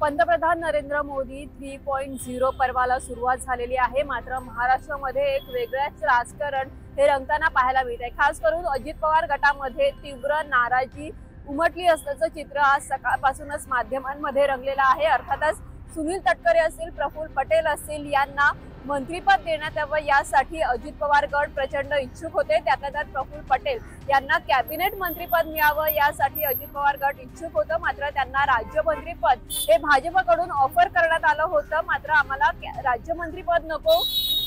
पंतप्रधान नरेंद्र मोदी 3.0 पर्वाला सुरुवात झालेली आहे। मात्र महाराष्ट्रामध्ये एक वेगळंच राजकारण हे रंगताना पाहायला मिळते। खास करून अजित पवार गटामध्ये तीव्र नाराजी उमटली असल्याचं चित्र आज सकाळपासूनच माध्यमांमध्ये रंगलेलं आहे। अर्थातच सुनील तटकरे असतील, प्रफुल्ल पटेल असतील यांना मंत्रिपद देण्यात यावं यासाठी अजित पवार गट प्रचंड इच्छुक होते। त्यातल्या त्यात प्रफुल्ल पटेल यांना कॅबिनेट मंत्रिपद मिळावं यासाठी अजित पवार गट इच्छुक होतं। मात्र त्यांना राज्यमंत्रीपद हे भाजपकडून ऑफर करण्यात आलं होतं। मात्र आम्हाला राज्यमंत्रीपद नको,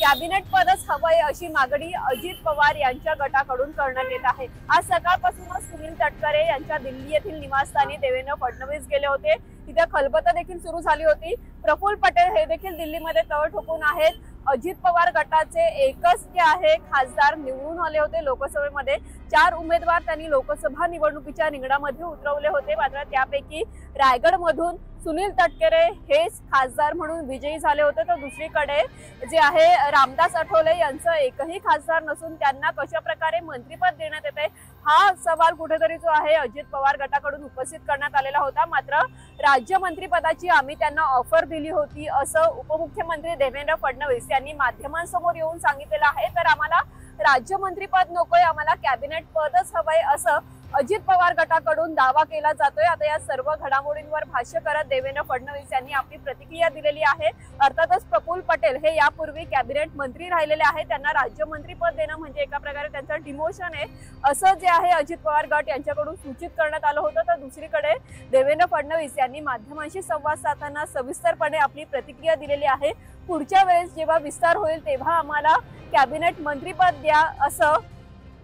कॅबिनेट पदच हवंय अशी मागणी अजित पवार यांच्या गटाकडून करण्यात येत आहे। आज सकाळपासूनच सुनील तटकरे यांच्या दिल्ली येथील निवासस्थानी देवेंद्र फडणवीस गेले होते। तिथे खलबतं देखील सुरू झाली होती। प्रफुल्ल पटेल हे देखील दिल्लीमध्ये तळ ठोकून आहेत। अजित पवार गटाचे एकच जे आहे खासदार निवडून आले होते लोकसभेमध्ये। 4 उमेदवार त्यांनी लोकसभा निवडणुकीच्या रिंगणामध्ये उतरवले होते। मात्र त्यापैकी रायगडमधून सुनील तटकरे हेच खासदार म्हणून विजयी झाले होते। तर दुसरीकडे जे आहे रामदास आठवले यांचं एकही खासदार नसून त्यांना कशा प्रकारे मंत्रिपद देण्यात येते हा सवाल कुठेतरी जो आहे अजित पवार गटाकडून उपस्थित करण्यात आलेला होता। मात्र राज्यमंत्रीपदाची आम्ही त्यांना ऑफर दिली होती असं उपमुख्यमंत्री देवेंद्र फडणवीस यांनी माध्यमांसमोर येऊन सांगितलेलं आहे। तर आम्हाला राज्यमंत्रीपद नकोय, आम्हाला कॅबिनेट पदच हवंय असं अजित पवार गटाकडून दावा केला जातोय। आता या सर्व घडामोडींवर भाष्य करत देवेंद्र फडणवीस यांनी आपली प्रतिक्रिया दिलेली आहे। अर्थातच प्रफुल्ल पटेल हे यापूर्वी कॅबिनेट मंत्री राहिलेले आहेत, त्यांना राज्यमंत्रीपद देणं म्हणजे एका प्रकारे त्यांचं डिमोशन आहे असं जे आहे अजित पवार गट यांच्याकडून सूचित करण्यात आलं होतं। तर दुसरीकडे देवेंद्र फडणवीस यांनी माध्यमांशी संवाद साधताना सविस्तरपणे आपली प्रतिक्रिया दिलेली आहे। पुढच्या वेळेस जेव्हा विस्तार होईल तेव्हा आम्हाला कॅबिनेट मंत्रीपद द्या असं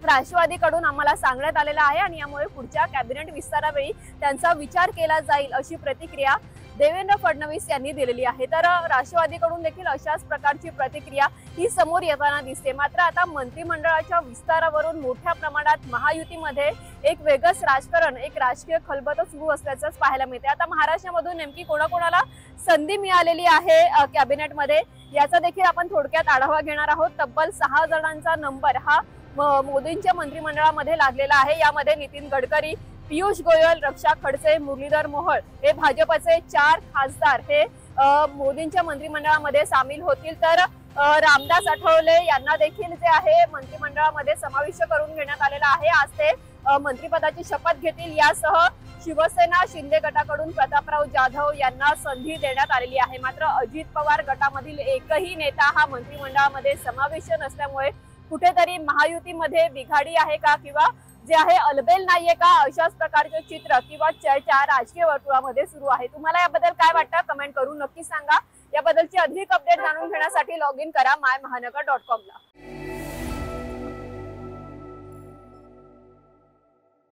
राष्ट्रवादीकडून आम्हाला सांगण्यात आलेलं आहे आणि यामुळे पुढच्या कॅबिनेट विस्तारावेळी त्यांचा विचार केला जाईल अशी प्रतिक्रिया देवेंद्र फडणवीस यांनी दिलेली आहे। तर राष्ट्रवादीकडून देखील अशाच प्रकारची प्रतिक्रिया ही समोर येताना दिसते। मात्र आता मंत्रिमंडळाच्या विस्तारावरून मोठ्या प्रमाणात महायुतीमध्ये एक वेगळंच राजकारण, एक राजकीय खलबतं सुरू असल्याचंच पाहायला मिळते। आता महाराष्ट्रामधून नेमकी कोणाकोणाला संधी मिळालेली आहे कॅबिनेटमध्ये याचा देखील आपण थोडक्यात आढावा घेणार आहोत। तब्बल 6 जणांचा नंबर हा मोदींच्या मंत्रिमंडळामध्ये लागलेला आहे। यामध्ये नितीन गडकरी, पीयूष गोयल, रक्षा खडसे, मुरलीधर मोहोळ हे भाजपचे 4 खासदार हे मोदींच्या मंत्रिमंडळामध्ये सामील होतील। तर रामदास आठवले यांना देखील जे आहे मंत्रिमंडळामध्ये समाविष्ट करून घेण्यात आलेला आहे। आज ते मंत्रिपदाची शपथ घेतील। यासह शिवसेना शिंदे गटाकडून प्रतापराव जाधव यांना संधी देण्यात आलेली आहे। मात्र अजित पवार गटामधील एकही नेता हा मंत्रिमंडळामध्ये समाविष्ट नसल्यामुळे कुठेतरी महायुतीमध्ये बिघाडी आहे का किंवा जे आहे अलबेल नाहीये का अशाच प्रकारचे चित्र किंवा चर्चा राजकीय वर्तुळामध्ये सुरू आहे। तुम्हाला याबद्दल काय वाटतं कमेंट करून नक्की सांगा। याबद्दलची अधिक अपडेट जाणून घेण्यासाठी लॉग इन करा mymahannagar.com ला।